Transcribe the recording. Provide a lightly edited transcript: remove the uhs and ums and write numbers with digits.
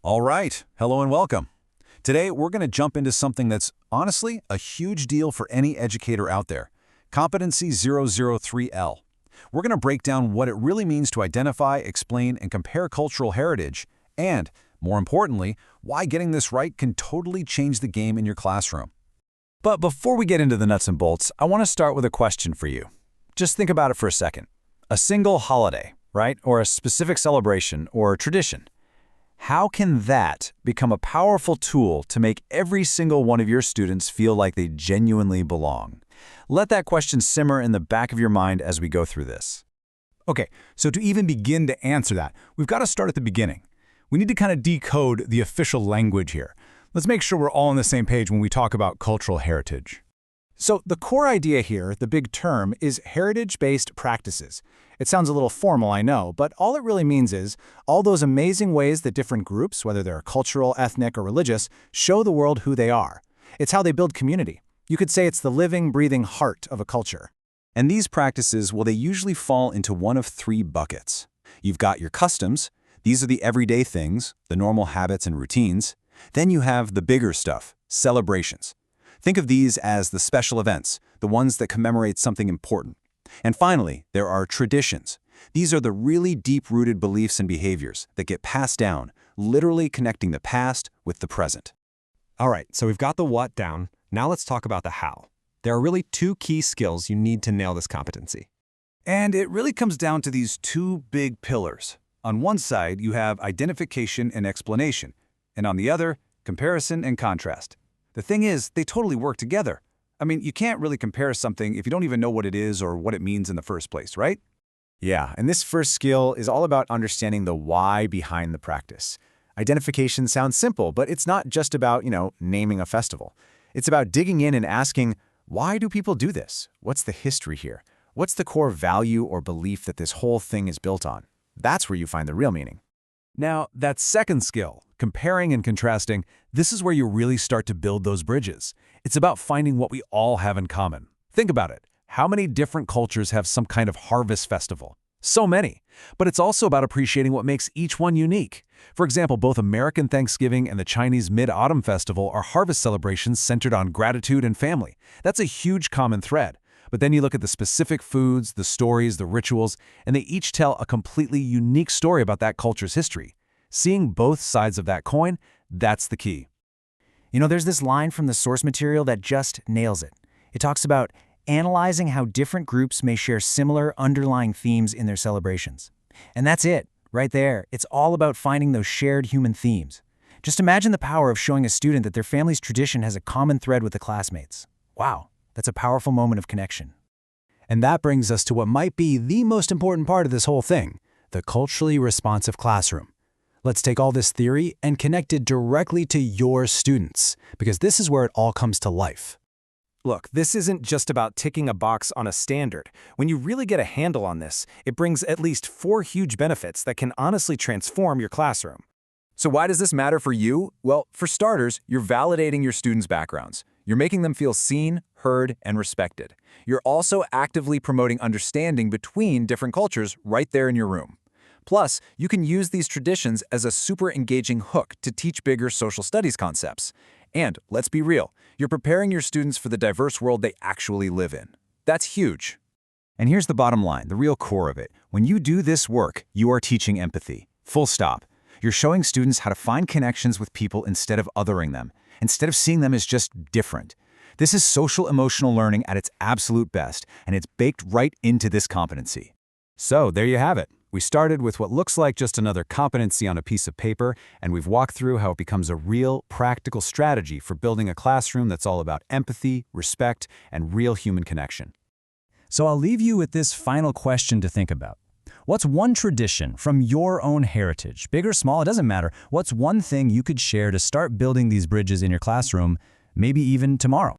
All right, hello and welcome. Today, we're going to jump into something that's honestly a huge deal for any educator out there, Competency 003L. We're going to break down what it really means to identify, explain, and compare cultural heritage, and, more importantly, why getting this right can totally change the game in your classroom. But before we get into the nuts and bolts, I want to start with a question for you. Just think about it for a second. A single holiday, right? Or a specific celebration or tradition. How can that become a powerful tool to make every single one of your students feel like they genuinely belong? Let that question simmer in the back of your mind as we go through this. Okay, so to even begin to answer that, we've got to start at the beginning. We need to kind of decode the official language here. Let's make sure we're all on the same page when we talk about cultural heritage. So the core idea here, the big term, is heritage-based practices. It sounds a little formal, I know, but all it really means is all those amazing ways that different groups, whether they're cultural, ethnic, or religious, show the world who they are. It's how they build community. You could say it's the living, breathing heart of a culture. And these practices, well, they usually fall into one of three buckets. You've got your customs. These are the everyday things, the normal habits and routines. Then you have the bigger stuff, celebrations. Think of these as the special events, the ones that commemorate something important. And finally, there are traditions. These are the really deep-rooted beliefs and behaviors that get passed down, literally connecting the past with the present. All right, so we've got the what down. Now let's talk about the how. There are really two key skills you need to nail this competency. And it really comes down to these two big pillars. On one side, you have identification and explanation, and on the other, comparison and contrast. The thing is, they totally work together. I mean, you can't really compare something if you don't even know what it is or what it means in the first place, right? Yeah, and this first skill is all about understanding the why behind the practice. Identification sounds simple, but it's not just about, naming a festival. It's about digging in and asking, why do people do this? What's the history here? What's the core value or belief that this whole thing is built on? That's where you find the real meaning. Now, that second skill, comparing and contrasting, this is where you really start to build those bridges. It's about finding what we all have in common. Think about it. How many different cultures have some kind of harvest festival? So many. But it's also about appreciating what makes each one unique. For example, both American Thanksgiving and the Chinese Mid-Autumn Festival are harvest celebrations centered on gratitude and family. That's a huge common thread. But then you look at the specific foods, the stories, the rituals, and they each tell a completely unique story about that culture's history. Seeing both sides of that coin, that's the key. There's this line from the source material that just nails it. It talks about analyzing how different groups may share similar underlying themes in their celebrations. And that's it, right there. It's all about finding those shared human themes. Just imagine the power of showing a student that their family's tradition has a common thread with the classmates. Wow, that's a powerful moment of connection. And that brings us to what might be the most important part of this whole thing, the culturally responsive classroom. Let's take all this theory and connect it directly to your students, because this is where it all comes to life. Look, this isn't just about ticking a box on a standard. When you really get a handle on this, it brings at least 4 huge benefits that can honestly transform your classroom. So why does this matter for you? Well, for starters, you're validating your students' backgrounds. You're making them feel seen, heard, and respected. You're also actively promoting understanding between different cultures right there in your room. Plus, you can use these traditions as a super engaging hook to teach bigger social studies concepts. And let's be real, you're preparing your students for the diverse world they actually live in. That's huge. And here's the bottom line, the real core of it. When you do this work, you are teaching empathy. Full stop. You're showing students how to find connections with people instead of othering them, instead of seeing them as just different. This is social-emotional learning at its absolute best, and it's baked right into this competency. So there you have it. We started with what looks like just another competency on a piece of paper, and we've walked through how it becomes a real, practical strategy for building a classroom that's all about empathy, respect, and real human connection. So I'll leave you with this final question to think about. What's one tradition from your own heritage, big or small, it doesn't matter. What's one thing you could share to start building these bridges in your classroom, maybe even tomorrow?